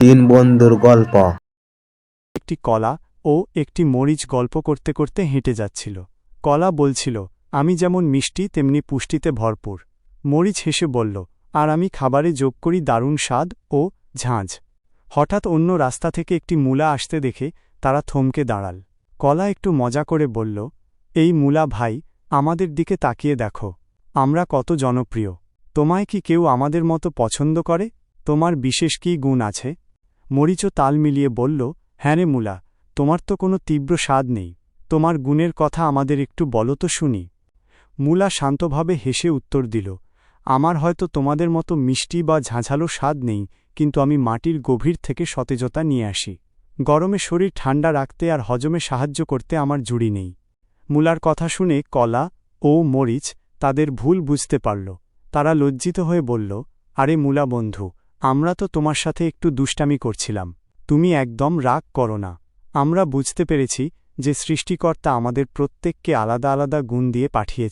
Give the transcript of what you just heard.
তিন বন্ধুর গল্প। একটি কলা ও একটি মরিচ গল্প করতে করতে হেঁটে যাচ্ছিল। কলা বলছিল, আমি যেমন মিষ্টি তেমনি পুষ্টিতে ভরপুর। মরিচ হেসে বলল, আর আমি খাবারে যোগ করি দারুণ স্বাদ ও ঝাঁঝ। হঠাৎ অন্য রাস্তা থেকে একটি মূলা আসতে দেখে তারা থমকে দাঁড়াল। কলা একটু মজা করে বলল, এই মূলা ভাই, আমাদের দিকে তাকিয়ে দেখো, আমরা কত জনপ্রিয়। তোমায় কি কেউ আমাদের মতো পছন্দ করে? তোমার বিশেষ কী গুণ আছে? মরিচও তাল মিলিয়ে বলল, হ্যাঁ রে মূলা, তোমার তো কোনো তীব্র স্বাদ নেই। তোমার গুণের কথা আমাদের একটু বলো তো শুনি। মূলা শান্তভাবে হেসে উত্তর দিল, আমার হয়তো তোমাদের মতো মিষ্টি বা ঝাঁঝালো স্বাদ নেই, কিন্তু আমি মাটির গভীর থেকে সতেজতা নিয়ে আসি। গরমে শরীর ঠান্ডা রাখতে আর হজমে সাহায্য করতে আমার জুড়ি নেই। মূলার কথা শুনে কলা ও মরিচ তাদের ভুল বুঝতে পারল। তারা লজ্জিত হয়ে বলল, আরে মূলা বন্ধু, আমরা তো তোমার সাথে একটু দুষ্টামি করছিলাম। তুমি একদম রাগ করো না। আমরা বুঝতে পেরেছি যে সৃষ্টিকর্তা আমাদের প্রত্যেককে আলাদা আলাদা গুণ দিয়ে পাঠিয়েছে।